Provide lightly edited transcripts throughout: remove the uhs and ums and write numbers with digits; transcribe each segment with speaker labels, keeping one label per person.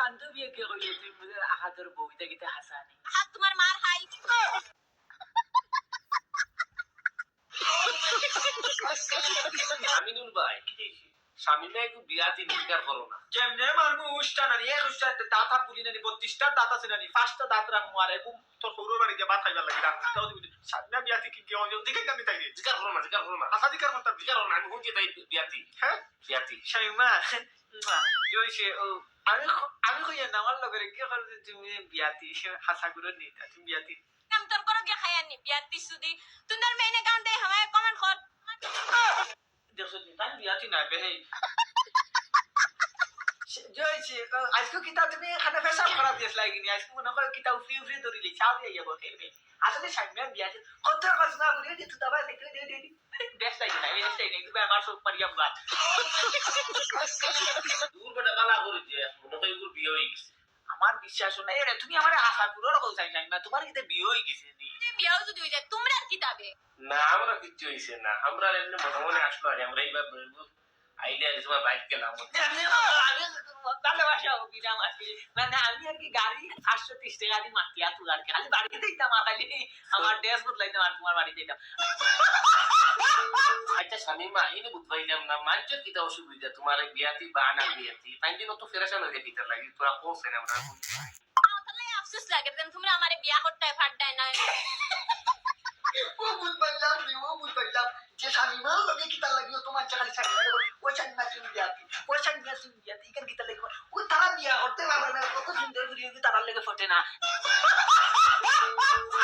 Speaker 1: বান্ধবী কে কইলে তুই বুঝে আহাদর বউটা গিতে হাসানি
Speaker 2: হাত তোমার মার খাই
Speaker 3: আমিনুল ভাই স্বামীরা একটু বিয়াতি নিকার করো না
Speaker 4: যেমনে মারমু উষ্টা নানি এক উষ্টা দাঁতা পুলি নানি 32টা দাঁত আছে নানি 5টা দাঁত রাখমু আর এবং তোর সৌর বাড়ি গিয়ে ভাত খাইবার লাগে রাখতাও দিবি সামনে বিয়াতি কি গিয়ে দিকে আমি তাই
Speaker 3: জিকার করো না জিকার করো না
Speaker 4: আশা দিকার মত
Speaker 3: জিকার করো না আমি হুঁকে তাই বিয়াতি
Speaker 4: হ্যাঁ
Speaker 3: বিয়াতি
Speaker 4: শাইমা জয়সে ও আমি কই না আমার লগরে কি করতে তুমি বিয়াতি হাসা করে নিতা তুমি বিয়াতি
Speaker 2: কাম তোর করো গে খাই আনি বিয়াত দিছু দি তুনার মেনে গান দে হামায় কমেন্ট কর
Speaker 4: দেখছো তাই বিয়াতি না বেহে জয়সে আজকে কিতা তুমি এখানে পেশাব করা দিয়েছ লাগি নি আজকে মনে করো কিতা উফরি উফরি ধরি লি চাও দিয়ে যাবো খেলবে আসলে শাইমা বিয়াতি কত কথা করে দিতে দাবা দেখতে দে বেশ লাগি না বেশ লাগি না কিন্তু আমার সব পারিয়া বাদ
Speaker 3: দূর বেটা বালা করে দিয়ে মনে হয় এগুলো বিয়ে হয়ে গেছে
Speaker 4: আমার বিশ্বাস নাই রে তুমি আমারে আশা পুরো রকম চাই না তোমার কিতে বিয়ে হয়ে গেছে নি
Speaker 2: তুই বিয়াও যদি হই যায় তোমরা আর কিতাবে
Speaker 3: না আমরা কিচ্ছু হয়েছে না আমরা এমনি মনে মনে আসলো আর আমরা এইবার আইলে আর তোমার বাইক গেলাম
Speaker 4: আমি ভালোবাসা অভিরাম আছি মানে আমি আর কি গাড়ি 830 টাকা দিয়ে মাটিয়া তুলার খালি বাড়িতে দিতাম খালি আমার ড্রেস বদলাইতাম আর তোমার বাড়িতে দিতাম
Speaker 3: আচ্ছা স্বামীমা এনে বুঝবাইলাম না মানুষের কিতা অসুবিধা তোমার বিয়াতি বা না বিয়াতি তাই দিন তো ফেরাসান হয়ে দিতে লাগে তোরা কোসেন আমরা
Speaker 2: তাহলে আফসোস লাগে দেন তোমরা আমারে বিয়া করতে ফাড়ায় না
Speaker 5: ও বুঝবাইলাম যে শামিমা লগে কিতা লাগিও তোমার চাকালি ছাড়ি ওই শামিমা তুমি বিয়াতি ওই শামিমা তুমি বিয়াতি ইকান কিতা লাগিব ও তারা বিয়া করতে পারবে না কত সুন্দর করে
Speaker 4: তারার লেগে ফটে না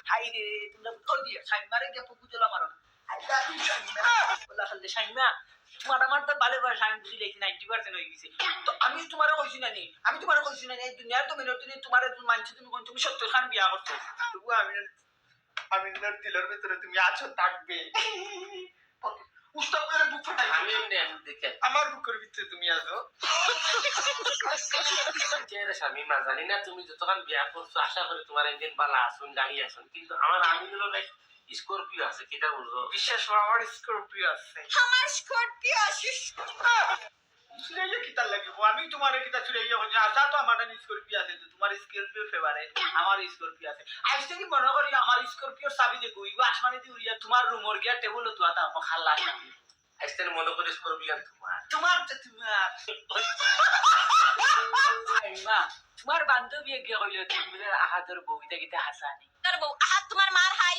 Speaker 4: হাই রে তোমরা কই দিয়ে শামিমারে কে পুকু দিলা মারো
Speaker 5: আল্লাহ শামিমা
Speaker 4: বলা খালি শামিমা তোমার আমার তো ভালোবাসা আমি বুঝি দেখি 90% হয়ে গেছে তো আমি তোমারে কইছি না নি আমি তোমারে কইছি না এই দুনিয়ার তো মিনতি তোমারে মানছি তুমি 70 খান বিয়া করছো তবু আমি দিলের ভিতরে তুমি আছো থাকবে উস্তাদ করে বুক ফাটাই
Speaker 3: আমি এমনি দেখে
Speaker 4: আমার বুকের ভিতরে তুমি আছো
Speaker 3: স্বামীমা জানি না তুমি যতক্ষণ বিয়া করছো আশা করি তোমার ইঞ্জিন বালা আসুন গাড়ি আসুন কিন্তু আমার আমিনুল ভাই স্করপিও আছে কিটা বলছো
Speaker 4: বিশ্বাস করো আমার স্করপিও আছে
Speaker 2: আমার স্কর্পিও আসিস
Speaker 4: সুরাইয়া কিতা লাগিব আমি তোমার কিতা সুরাইয়া কইছি আচ্ছা তো আমার স্করপিও আছে তো তোমার স্করপিও ফেভারিট আমার স্করপিও আছে আজ থেকে মনে করি আমার স্করপিওর চাবি যে গইব আসমানে দি উড়িয়া তোমার রুমর গিয়া টেবিল তো আতা খাল্লা
Speaker 3: আজকে মনে করি স্করপিও তোমার
Speaker 4: তোমার তো তোমার মা তোমার বান্ধবী কে কইলে তুমি আহাদর বউটা গিতে হাসানি
Speaker 2: তোর বউ হাত তোমার মার খাই